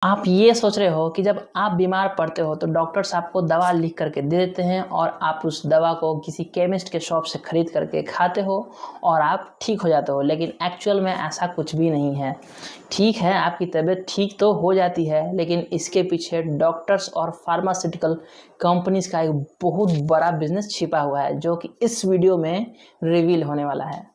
आप ये सोच रहे हो कि जब आप बीमार पड़ते हो तो डॉक्टर्स आपको दवा लिख करके दे देते हैं और आप उस दवा को किसी केमिस्ट के शॉप से ख़रीद करके खाते हो और आप ठीक हो जाते हो, लेकिन एक्चुअल में ऐसा कुछ भी नहीं है। ठीक है, आपकी तबीयत ठीक तो हो जाती है, लेकिन इसके पीछे डॉक्टर्स और फार्मास्यूटिकल कंपनीज़ का एक बहुत बड़ा बिजनेस छिपा हुआ है, जो कि इस वीडियो में रिवील होने वाला है।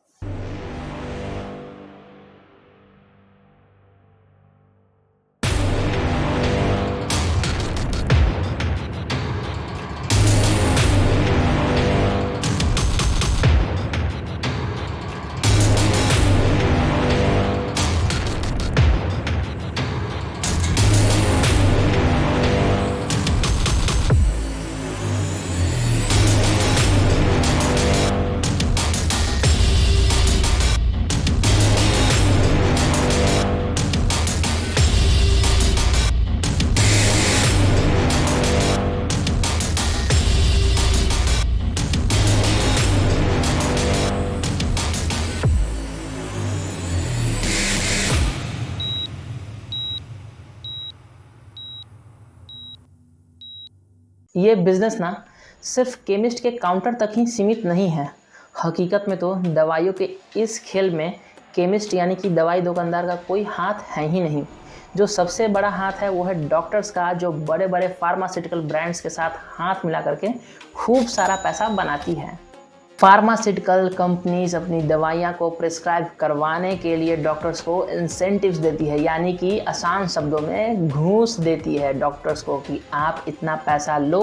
ये बिज़नेस ना सिर्फ केमिस्ट के काउंटर तक ही सीमित नहीं है। हकीकत में तो दवाइयों के इस खेल में केमिस्ट यानी कि दवाई दुकानदार का कोई हाथ है ही नहीं। जो सबसे बड़ा हाथ है वो है डॉक्टर्स का, जो बड़े बड़े फार्मास्यूटिकल ब्रांड्स के साथ हाथ मिला करके खूब सारा पैसा बनाती है। फार्मास्यूटिकल कंपनीज अपनी दवाइयाँ को प्रिस्क्राइब करवाने के लिए डॉक्टर्स को इंसेंटिव्स देती है, यानी कि आसान शब्दों में घूस देती है डॉक्टर्स को कि आप इतना पैसा लो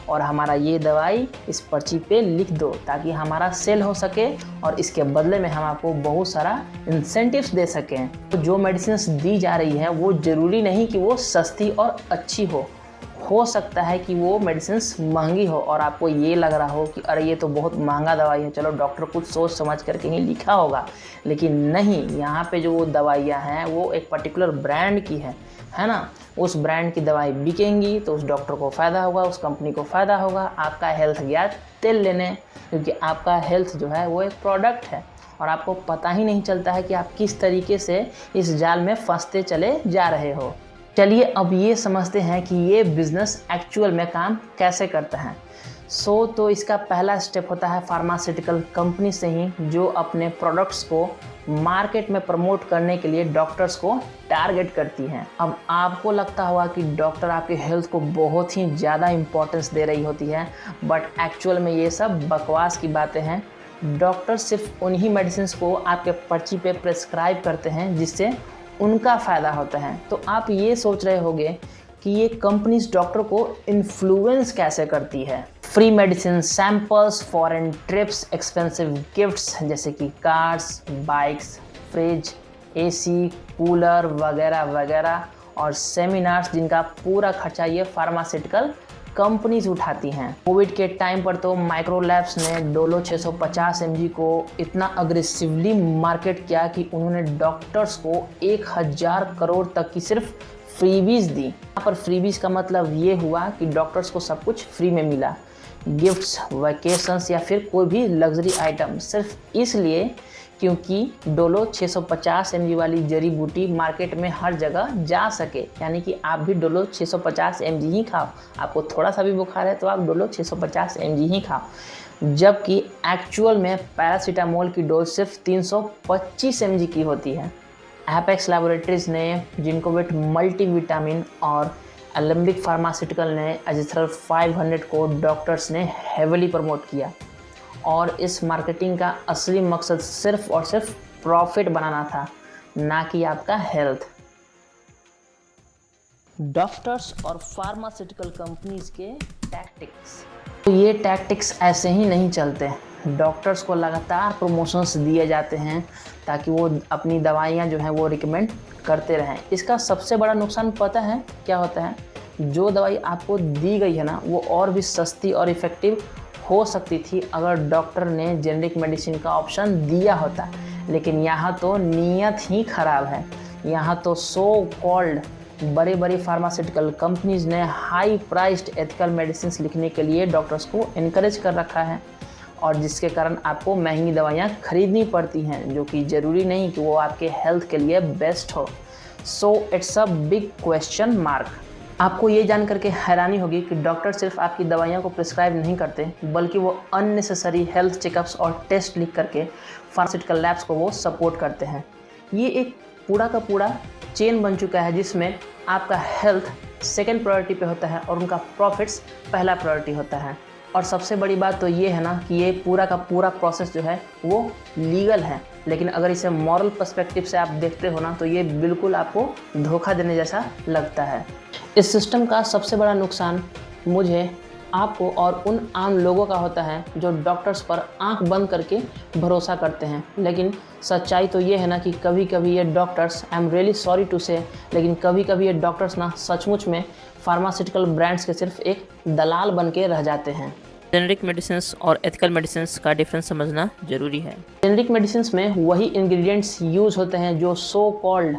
और हमारा ये दवाई इस पर्ची पे लिख दो ताकि हमारा सेल हो सके और इसके बदले में हम आपको बहुत सारा इंसेंटिव्स दे सकें। तो जो मेडिसिन्स दी जा रही हैं वो ज़रूरी नहीं कि वो सस्ती और अच्छी हो सकता है कि वो मेडिसिन्स महंगी हो और आपको ये लग रहा हो कि अरे ये तो बहुत महंगा दवाई है, चलो डॉक्टर कुछ सोच समझ करके ही लिखा होगा। लेकिन नहीं, यहाँ पे जो वो दवाइयाँ हैं वो एक पर्टिकुलर ब्रांड की है ना। उस ब्रांड की दवाई बिकेंगी तो उस डॉक्टर को फ़ायदा होगा, उस कंपनी को फ़ायदा होगा। आपका हेल्थ गया तेल लेने, क्योंकि आपका हेल्थ जो है वो एक प्रोडक्ट है और आपको पता ही नहीं चलता है कि आप किस तरीके से इस जाल में फंसते चले जा रहे हो। चलिए अब ये समझते हैं कि ये बिज़नेस एक्चुअल में काम कैसे करता है। तो इसका पहला स्टेप होता है फार्मास्यूटिकल कंपनी से ही, जो अपने प्रोडक्ट्स को मार्केट में प्रमोट करने के लिए डॉक्टर्स को टारगेट करती हैं। अब आपको लगता होगा कि डॉक्टर आपके हेल्थ को बहुत ही ज़्यादा इम्पोर्टेंस दे रही होती है, बट एक्चुअल में ये सब बकवास की बातें हैं। डॉक्टर सिर्फ उन्हीं मेडिसिन को आपके पर्ची पे प्रिस्क्राइब करते हैं जिससे उनका फ़ायदा होता है। तो आप ये सोच रहे होंगे कि ये कंपनीज डॉक्टर को इन्फ्लुएंस कैसे करती है। Free medicine, samples, foreign trips, expensive gifts जैसे कि cars, bikes, fridge, AC, cooler वगैरह वगैरह, और सेमिनार्स जिनका पूरा खर्चा ये फार्मास्यूटिकल कंपनीज उठाती हैं। कोविड के टाइम पर तो माइक्रो लैब्स ने डोलो 650 mg को इतना अग्रेसिवली मार्केट किया कि उन्होंने डॉक्टर्स को 1000 करोड़ तक की सिर्फ फ्रीबीज दी। यहाँ पर फ्रीबीज का मतलब ये हुआ कि डॉक्टर्स को सब कुछ फ्री में मिला, गिफ्ट्स, वैकेशंस या फिर कोई भी लग्जरी आइटम, सिर्फ इसलिए क्योंकि डोलो 650 mg वाली जड़ी बूटी मार्केट में हर जगह जा सके। यानी कि आप भी डोलो 650 mg ही खाओ, आपको थोड़ा सा भी बुखार है तो आप डोलो 650 mg ही खाओ, जबकि एक्चुअल में पैरासीटामोल की डोज सिर्फ 325 mg की होती है। एपेक्स लैबोरेटरीज ने जिंकोविट मल्टीविटामिन और एलेम्बिक फार्मास्यूटिकल ने एजिथ्रल 500 को डॉक्टर्स ने हेवली प्रमोट किया, और इस मार्केटिंग का असली मकसद सिर्फ और सिर्फ प्रॉफिट बनाना था, ना कि आपका हेल्थ। डॉक्टर्स और फार्मास्यूटिकल कंपनीज के टैक्टिक्स, तो ये टैक्टिक्स ऐसे ही नहीं चलते। डॉक्टर्स को लगातार प्रमोशंस दिए जाते हैं ताकि वो अपनी दवाइयाँ जो हैं वो रिकमेंड करते रहें। इसका सबसे बड़ा नुकसान पता है क्या होता है? जो दवाई आपको दी गई है ना वो और भी सस्ती और इफ़ेक्टिव हो सकती थी अगर डॉक्टर ने जेनरिक मेडिसिन का ऑप्शन दिया होता, लेकिन यहाँ तो नीयत ही ख़राब है। यहाँ तो सो कॉल्ड बड़ी बड़ी फार्मास्यूटिकल कंपनीज ने हाई प्राइस्ड एथिकल मेडिसिन लिखने के लिए डॉक्टर्स को इनकरेज कर रखा है, और जिसके कारण आपको महंगी दवाइयाँ खरीदनी पड़ती हैं, जो कि ज़रूरी नहीं कि वो आपके हेल्थ के लिए बेस्ट हो। So it's a big question mark. आपको ये जान करके हैरानी होगी कि डॉक्टर सिर्फ आपकी दवाइयों को प्रिस्क्राइब नहीं करते, बल्कि वो अननेसेसरी हेल्थ चेकअप्स और टेस्ट लिख करके फार्मास्यूटिकल लैब्स को वो सपोर्ट करते हैं। ये एक पूरा का पूरा चेन बन चुका है जिसमें आपका हेल्थ सेकंड प्रायोरिटी पे होता है और उनका प्रॉफिट्स पहला प्रायोरिटी होता है। और सबसे बड़ी बात तो ये है ना कि ये पूरा का पूरा प्रोसेस जो है वो लीगल है, लेकिन अगर इसे मॉरल पर्सपेक्टिव से आप देखते हो ना तो ये बिल्कुल आपको धोखा देने जैसा लगता है। इस सिस्टम का सबसे बड़ा नुकसान मुझे, आपको और उन आम लोगों का होता है जो डॉक्टर्स पर आंख बंद करके भरोसा करते हैं। लेकिन सच्चाई तो ये है ना कि कभी कभी ये doctors, I am really sorry to say, लेकिन कभी कभी ये डॉक्टर्स ना सचमुच में फार्मास्यूटिकल ब्रांड्स के सिर्फ एक दलाल बन के रह जाते हैं। जेनरिक मेडिसिन्स और एथिकल मेडिसिन्स का डिफरेंस समझना जरूरी है। जेनरिक मेडिसिन्स में वही इंग्रेडिएंट्स यूज़ होते हैं जो सो कॉल्ड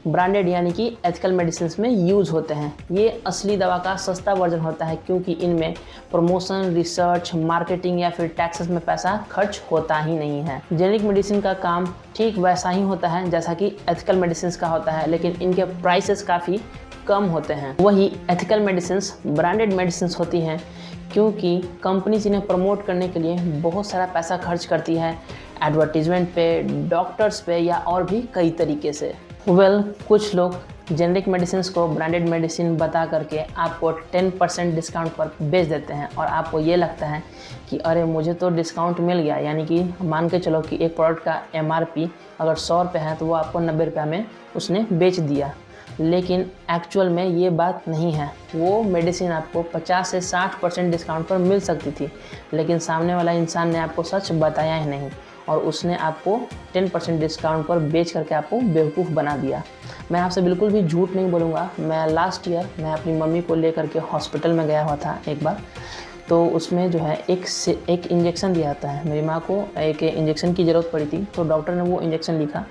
ब्रांडेड यानी कि एथिकल मेडिसिन्स में यूज़ होते हैं। ये असली दवा का सस्ता वर्जन होता है क्योंकि इनमें प्रमोशन, रिसर्च, मार्केटिंग या फिर टैक्सेस में पैसा खर्च होता ही नहीं है। जेनरिक मेडिसिन का काम ठीक वैसा ही होता है जैसा कि एथिकल मेडिसिन्स का होता है, लेकिन इनके प्राइसेस काफ़ी कम होते हैं। वही एथिकल मेडिसिन्स ब्रांडेड मेडिसिन्स होती हैं क्योंकि कंपनीज इन्हें प्रमोट करने के लिए बहुत सारा पैसा खर्च करती है, एडवर्टीजमेंट पे, डॉक्टर्स पे या और भी कई तरीके से। कुछ लोग जेनरिक मेडिसिन को ब्रांडेड मेडिसिन बता करके आपको 10% डिस्काउंट पर बेच देते हैं और आपको ये लगता है कि अरे मुझे तो डिस्काउंट मिल गया, यानी कि मान के चलो कि एक प्रोडक्ट का MRP अगर 100 रुपये है तो वो आपको 90 रुपये में उसने बेच दिया। लेकिन एक्चुअल में ये बात नहीं है। वो मेडिसिन आपको 50 से 60% डिस्काउंट पर मिल सकती थी, लेकिन सामने वाला इंसान ने आपको सच बताया ही नहीं और उसने आपको 10% डिस्काउंट पर बेच करके आपको बेवकूफ़ बना दिया। मैं आपसे बिल्कुल भी झूठ नहीं बोलूँगा। मैं लास्ट ईयर मैं अपनी मम्मी को ले करके हॉस्पिटल में गया हुआ था एक बार, तो उसमें जो है एक इंजेक्शन दिया जाता है। मेरी माँ को एक इंजेक्शन की ज़रूरत पड़ी थी, तो डॉक्टर ने वो इंजेक्शन लिखा।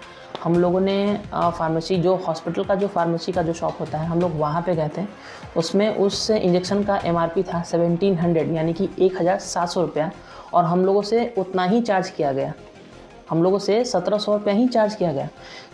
हम लोगों ने फार्मेसी, जो हॉस्पिटल का जो फार्मेसी का जो शॉप होता है, हम लोग वहाँ पे गए थे। उसमें उस इंजेक्शन का MRP था 1700 यानी कि 1700 रुपया, और हम लोगों से उतना ही चार्ज किया गया। हम लोगों से 1700 रुपये ही चार्ज किया गया।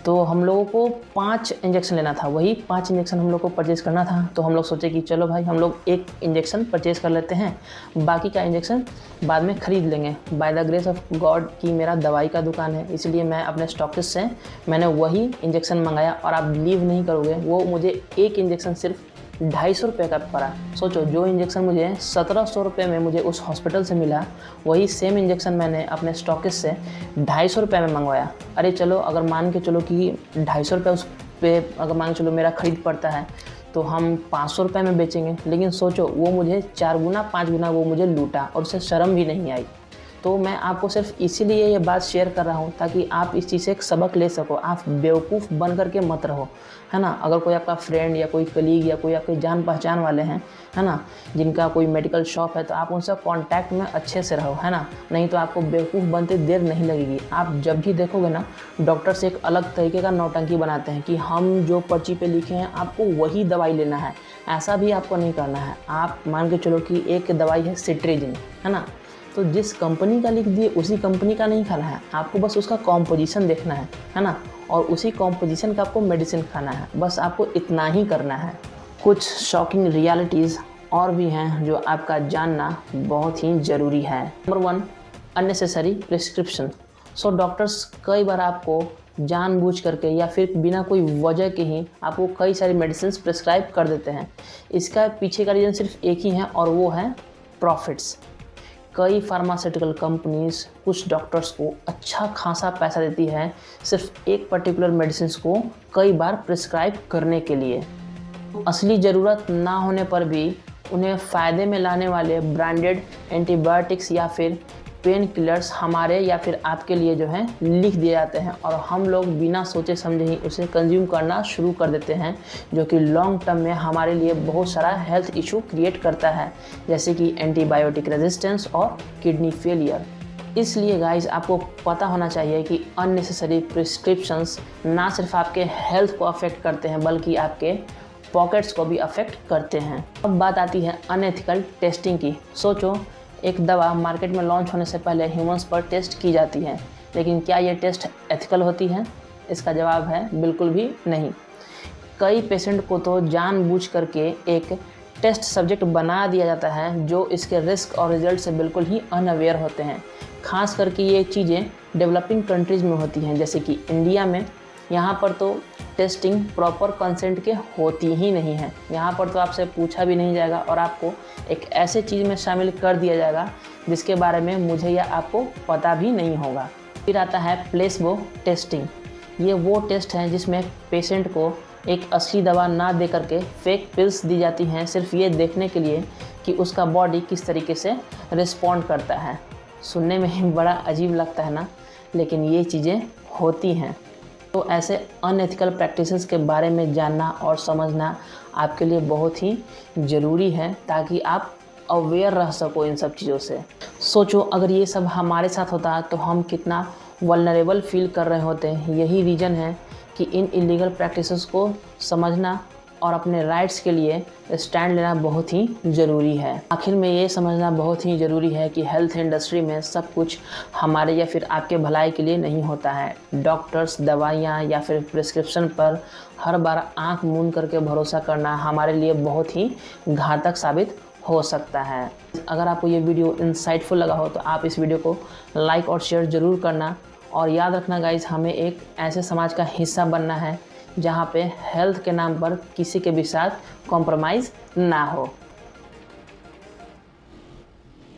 तो हम लोगों को 5 इंजेक्शन लेना था, वही 5 इंजेक्शन हम लोग को परचेज़ करना था। तो हम लोग सोचे कि चलो भाई हम लोग एक इंजेक्शन परचेज़ कर लेते हैं, बाकी का इंजेक्शन बाद में ख़रीद लेंगे। By the grace of God की मेरा दवाई का दुकान है, इसलिए मैं अपने स्टॉकिस्ट से मैंने वही इंजेक्शन मंगाया और आप बिलीव नहीं करोगे, वो मुझे एक इंजेक्शन सिर्फ 250 रुपये का पड़ा। सोचो, जो इंजेक्शन मुझे 1700 रुपये में मुझे उस हॉस्पिटल से मिला, वही सेम इंजेक्शन मैंने अपने स्टॉकिस्ट से 250 रुपये में मंगवाया। अरे चलो, अगर मान के चलो कि 250 रुपये उस पर अगर मान के चलो मेरा ख़रीद पड़ता है तो हम 500 रुपये में बेचेंगे, लेकिन सोचो वो मुझे 4 गुना 5 गुना वो मुझे लूटा और उससे शर्म भी नहीं आई। तो मैं आपको सिर्फ इसीलिए ये बात शेयर कर रहा हूँ ताकि आप इस चीज़ से एक सबक ले सको। आप बेवकूफ़ बन करके मत रहो, है ना। अगर कोई आपका फ्रेंड या कोई कलीग या कोई आपके जान पहचान वाले हैं, है ना, जिनका कोई मेडिकल शॉप है, तो आप उनसे कांटेक्ट में अच्छे से रहो, है ना। नहीं तो आपको बेवकूफ़ बनते देर नहीं लगेगी। आप जब भी देखोगे ना, डॉक्टर से एक अलग तरीके का नौटंकी बनाते हैं कि हम जो पर्ची पे लिखे हैं आपको वही दवाई लेना है। ऐसा भी आपको नहीं करना है। आप मान के चलो कि एक दवाई है सिट्रेजिन, है ना, तो जिस कंपनी का लिख दिए उसी कंपनी का नहीं खाना है, आपको बस उसका कॉम्पोजिशन देखना है ना, और उसी कॉम्पोजिशन का आपको मेडिसिन खाना है। बस आपको इतना ही करना है। कुछ शॉकिंग रियलिटीज़ और भी हैं जो आपका जानना बहुत ही ज़रूरी है। Number 1, unnecessary prescription. So doctors कई बार आपको जानबूझ करके या फिर बिना कोई वजह के ही आपको कई सारी मेडिसिन प्रिस्क्राइब कर देते हैं। इसका पीछे का रीज़न सिर्फ एक ही है और वो है प्रॉफिट्स। कई फार्मास्यूटिकल कंपनीज कुछ डॉक्टर्स को अच्छा खासा पैसा देती है सिर्फ एक पर्टिकुलर मेडिसिन को कई बार प्रिस्क्राइब करने के लिए। असली ज़रूरत ना होने पर भी उन्हें फ़ायदे में लाने वाले ब्रांडेड एंटीबायोटिक्स या फिर पेन किलर्स हमारे या फिर आपके लिए जो है लिख दिए जाते हैं और हम लोग बिना सोचे समझे ही उसे कंज्यूम करना शुरू कर देते हैं, जो कि लॉन्ग टर्म में हमारे लिए बहुत सारा हेल्थ इशू क्रिएट करता है, जैसे कि एंटीबायोटिक रेजिस्टेंस और किडनी फेलियर। इसलिए गाइस, आपको पता होना चाहिए कि अननेसेसरी प्रिस्क्रिप्शंस ना सिर्फ आपके हेल्थ को अफेक्ट करते हैं बल्कि आपके पॉकेट्स को भी अफेक्ट करते हैं। अब बात आती है अनएथिकल टेस्टिंग की। सोचो, एक दवा मार्केट में लॉन्च होने से पहले ह्यूमंस पर टेस्ट की जाती है, लेकिन क्या ये टेस्ट एथिकल होती है? इसका जवाब है बिल्कुल भी नहीं। कई पेशेंट को तो जानबूझ करके एक टेस्ट सब्जेक्ट बना दिया जाता है जो इसके रिस्क और रिजल्ट से बिल्कुल ही अनअवेयर होते हैं। खास करके ये चीज़ें डेवलपिंग कंट्रीज़ में होती हैं, जैसे कि इंडिया में। यहाँ पर तो टेस्टिंग प्रॉपर कंसेंट के होती ही नहीं है। यहाँ पर तो आपसे पूछा भी नहीं जाएगा और आपको एक ऐसे चीज़ में शामिल कर दिया जाएगा जिसके बारे में मुझे या आपको पता भी नहीं होगा। फिर आता है प्लेसबो टेस्टिंग। ये वो टेस्ट है जिसमें पेशेंट को एक असली दवा ना दे करके फेक पिल्स दी जाती हैं, सिर्फ ये देखने के लिए कि उसका बॉडी किस तरीके से रिस्पॉन्ड करता है। सुनने में ही बड़ा अजीब लगता है ना, लेकिन ये चीज़ें होती हैं। तो ऐसे अनएथिकल प्रैक्टिसेस के बारे में जानना और समझना आपके लिए बहुत ही ज़रूरी है, ताकि आप अवेयर रह सको इन सब चीज़ों से। सोचो अगर ये सब हमारे साथ होता तो हम कितना वल्नरेबल फील कर रहे होते हैं। यही रीज़न है कि इन इलीगल प्रैक्टिसेस को समझना और अपने राइट्स के लिए स्टैंड लेना बहुत ही ज़रूरी है। आखिर में ये समझना बहुत ही ज़रूरी है कि हेल्थ इंडस्ट्री में सब कुछ हमारे या फिर आपके भलाई के लिए नहीं होता है। डॉक्टर्स, दवाइयाँ या फिर प्रिस्क्रिप्शन पर हर बार आंख मूंद करके भरोसा करना हमारे लिए बहुत ही घातक साबित हो सकता है। अगर आपको ये वीडियो इंसाइटफुल लगा हो तो आप इस वीडियो को लाइक और शेयर ज़रूर करना। और याद रखना गाइज़, हमें एक ऐसे समाज का हिस्सा बनना है जहाँ पे हेल्थ के नाम पर किसी के भी साथ कॉम्प्रोमाइज़ ना हो।